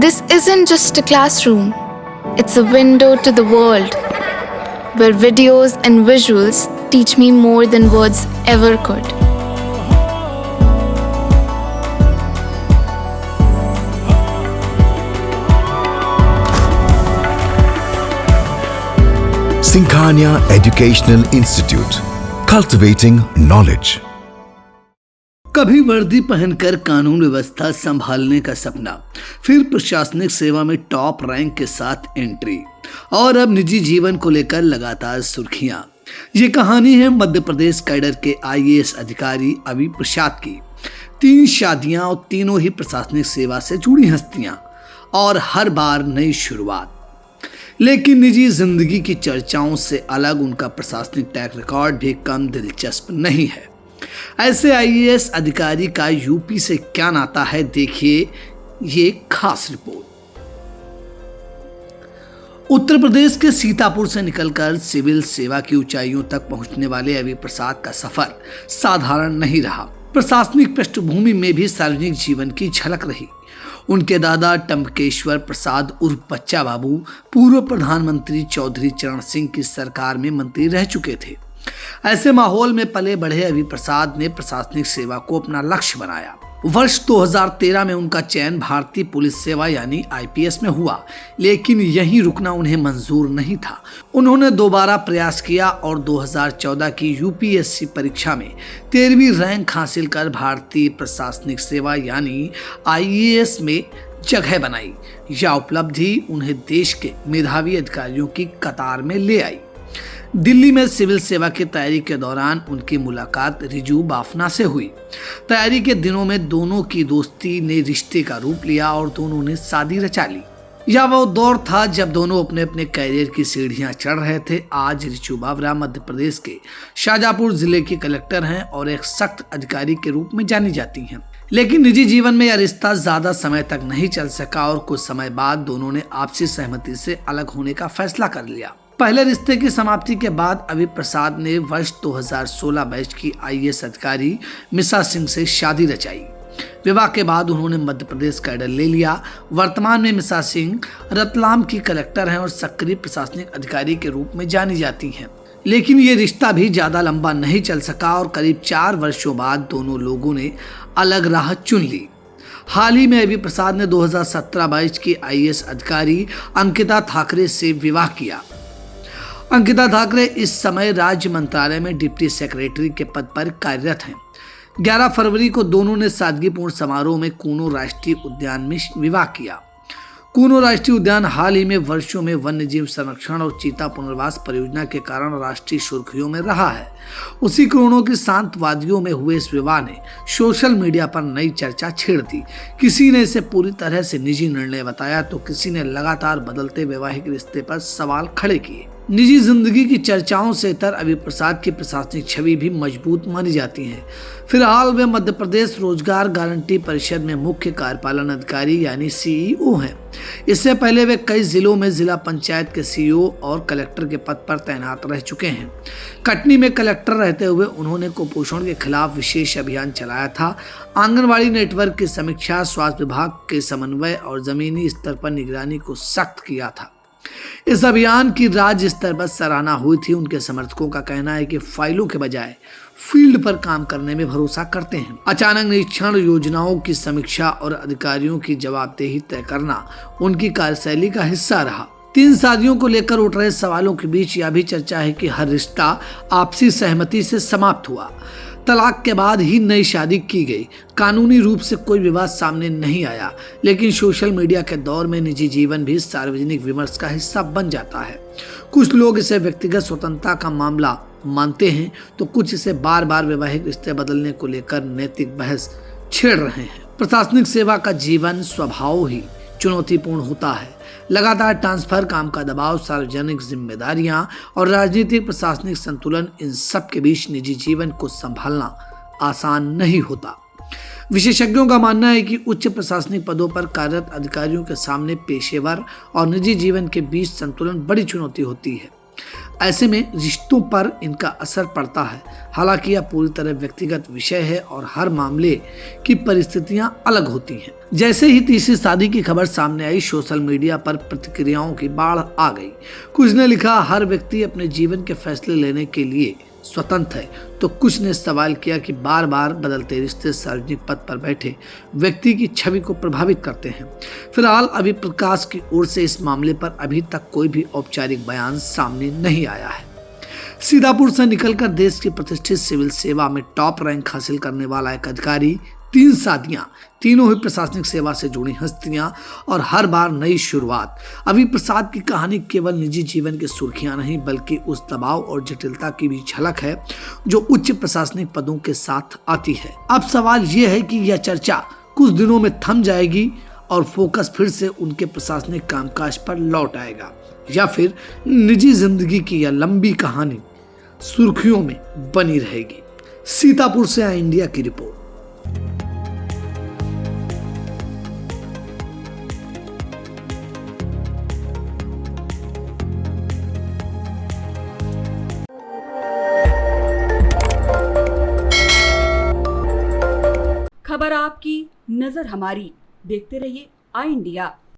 This isn't just a classroom, it's a window to the world, where videos and visuals teach me more than words ever could. Sinkhania Educational Institute, cultivating knowledge. कभी वर्दी पहनकर कानून व्यवस्था संभालने का सपना, फिर प्रशासनिक सेवा में टॉप रैंक के साथ एंट्री, और अब निजी जीवन को लेकर लगातार सुर्खियां। ये कहानी है मध्य प्रदेश कैडर के आईएएस अधिकारी अभि प्रसाद की। 3 शादियां और तीनों ही प्रशासनिक सेवा से जुड़ी हस्तियां, और हर बार नई शुरुआत। लेकिन निजी जिंदगी की चर्चाओं से अलग उनका प्रशासनिक ट्रैक रिकॉर्ड भी कम दिलचस्प नहीं है। ऐसे आईएएस अधिकारी का यूपी से क्या नाता है, देखिए ये खास रिपोर्ट। उत्तर प्रदेश के सीतापुर से निकलकर सिविल सेवा की ऊंचाइयों तक पहुंचने वाले अभि प्रसाद का सफर साधारण नहीं रहा। प्रशासनिक पृष्ठभूमि में भी सार्वजनिक जीवन की झलक रही। उनके दादा टंबकेश्वर प्रसाद उर्फ बच्चा बाबू पूर्व प्रधानमंत्री चौधरी चरण सिंह की सरकार में मंत्री रह चुके थे। ऐसे माहौल में पले बढ़े अभि प्रसाद ने प्रशासनिक सेवा को अपना लक्ष्य बनाया। वर्ष 2013 में उनका चयन भारतीय पुलिस सेवा यानी आईपीएस में हुआ, लेकिन यहीं रुकना उन्हें मंजूर नहीं था। उन्होंने दोबारा प्रयास किया और 2014 की यूपीएससी परीक्षा में 13वीं रैंक हासिल कर भारतीय प्रशासनिक सेवा यानी आईएएस में जगह बनाई। यह उपलब्धि उन्हें देश के मेधावी अधिकारियों की कतार में ले आई। दिल्ली में सिविल सेवा की तैयारी के दौरान उनकी मुलाकात रिजू बाफना से हुई। तैयारी के दिनों में दोनों की दोस्ती ने रिश्ते का रूप लिया और दोनों ने शादी रचा ली। यह वो दौर था जब दोनों अपने अपने कैरियर की सीढ़ियां चढ़ रहे थे। आज रिजू बावरा मध्य प्रदेश के शाजापुर जिले की कलेक्टर हैं और एक सख्त अधिकारी के रूप में जानी जाती हैं। लेकिन निजी जीवन में यह रिश्ता ज्यादा समय तक नहीं चल सका और कुछ समय बाद दोनों ने आपसी सहमति से अलग होने का फैसला कर लिया। पहले रिश्ते की समाप्ति के बाद अभि प्रसाद ने वर्ष 2016 बैच की आईएएस अधिकारी मिसा सिंह से शादी रचाई। विवाह के बाद उन्होंने मध्य प्रदेश कैडर ले लिया। वर्तमान में मिसा सिंह रतलाम की कलेक्टर हैं और सक्रिय प्रशासनिक अधिकारी के रूप में जानी जाती हैं। लेकिन ये रिश्ता भी ज्यादा लंबा नहीं चल सका और करीब 4 वर्षों बाद दोनों लोगों ने अलग राह चुन ली। हाल ही में अभि प्रसाद ने 2017 बैच की आईएएस अधिकारी अंकिता ठाकरे से विवाह किया। अंकिता ठाकरे इस समय राज्य मंत्रालय में डिप्टी सेक्रेटरी के पद पर कार्यरत हैं। 11 फरवरी को दोनों ने सादगीपूर्ण समारोह में कूनो राष्ट्रीय उद्यान में विवाह किया। कूनो राष्ट्रीय उद्यान हाल ही में वर्षों में वन्य जीव संरक्षण और चीता पुनर्वास परियोजना के कारण राष्ट्रीय सुर्खियों में रहा है। उसी कोरोना की शांत वादियों में हुए इस विवाह ने सोशल मीडिया पर नई चर्चा छेड़ दी। किसी ने इसे पूरी तरह से निजी निर्णय बताया तो किसी ने लगातार बदलते वैवाहिक रिश्ते पर सवाल खड़े किए। निजी जिंदगी की चर्चाओं से इतर अभि प्रसाद की प्रशासनिक छवि भी मजबूत मानी जाती है। फिलहाल वे मध्य प्रदेश रोजगार गारंटी परिषद में मुख्य कार्यपालन अधिकारी यानी सीईओ हैं। इससे पहले वे कई जिलों में जिला पंचायत के सीईओ और कलेक्टर के पद पर तैनात रह चुके हैं। कटनी में कलेक्टर रहते हुए उन्होंने कुपोषण के खिलाफ विशेष अभियान चलाया था। आंगनबाड़ी नेटवर्क की समीक्षा, स्वास्थ्य विभाग के समन्वय और जमीनी स्तर पर निगरानी को सख्त किया था। इस अभियान की राज्य स्तर पर सराहना हुई थी। उनके समर्थकों का कहना है कि फाइलों के बजाय फील्ड पर काम करने में भरोसा करते हैं। अचानक निरीक्षण, योजनाओं की समीक्षा और अधिकारियों की जवाबदेही तय करना उनकी कार्यशैली का हिस्सा रहा। 3 शादियों को लेकर उठ रहे सवालों के बीच यह भी चर्चा है कि हर रिश्ता आपसी सहमति से समाप्त हुआ। तलाक के बाद ही नई शादी की गई। कानूनी रूप से कोई विवाद सामने नहीं आया, लेकिन सोशल मीडिया के दौर में निजी जीवन भी सार्वजनिक विमर्श का हिस्सा बन जाता है। कुछ लोग इसे व्यक्तिगत स्वतंत्रता का मामला मानते हैं तो कुछ इसे बार बार वैवाहिक रिश्ते बदलने को लेकर नैतिक बहस छेड़ रहे हैं। प्रशासनिक सेवा का जीवन स्वभाव ही चुनौतीपूर्ण होता है। लगातार ट्रांसफर, काम का दबाव, सार्वजनिक जिम्मेदारियां और राजनीतिक प्रशासनिक संतुलन, इन सब के बीच निजी जीवन को संभालना आसान नहीं होता। विशेषज्ञों का मानना है कि उच्च प्रशासनिक पदों पर कार्यरत अधिकारियों के सामने पेशेवर और निजी जीवन के बीच संतुलन बड़ी चुनौती होती है। ऐसे में रिश्तों पर इनका असर पड़ता है। हालांकि यह पूरी तरह व्यक्तिगत विषय है और हर मामले की परिस्थितियां अलग होती हैं। जैसे ही तीसरी शादी की खबर सामने आई, सोशल मीडिया पर प्रतिक्रियाओं की बाढ़ आ गई। कुछ ने लिखा, हर व्यक्ति अपने जीवन के फैसले लेने के लिए स्वतंत्र है, तो कुछ ने सवाल किया कि बार बार बदलते रिश्ते सार्वजनिक पद पर बैठे व्यक्ति की छवि को प्रभावित करते हैं। फिलहाल अभी प्रकाश की ओर से इस मामले पर अभी तक कोई भी औपचारिक बयान सामने नहीं आया है। सीतापुर से निकलकर देश की प्रतिष्ठित सिविल सेवा में टॉप रैंक हासिल करने वाला एक अधिकारी, 3 शादियां, तीनों ही प्रशासनिक सेवा से जुड़ी हस्तियां और हर बार नई शुरुआत। अभी प्रसाद की कहानी केवल निजी जीवन की सुर्खियां नहीं, बल्कि उस दबाव और जटिलता की भी झलक है जो उच्च प्रशासनिक पदों के साथ आती है। अब सवाल यह है कि यह चर्चा कुछ दिनों में थम जाएगी और फोकस फिर से उनके प्रशासनिक कामकाज पर लौट आएगा, या फिर निजी जिंदगी की यह लंबी कहानी सुर्खियों में बनी रहेगी। सीतापुर से आई इंडिया की रिपोर्ट। खबर आपकी, नजर हमारी। देखते रहिए आई इंडिया।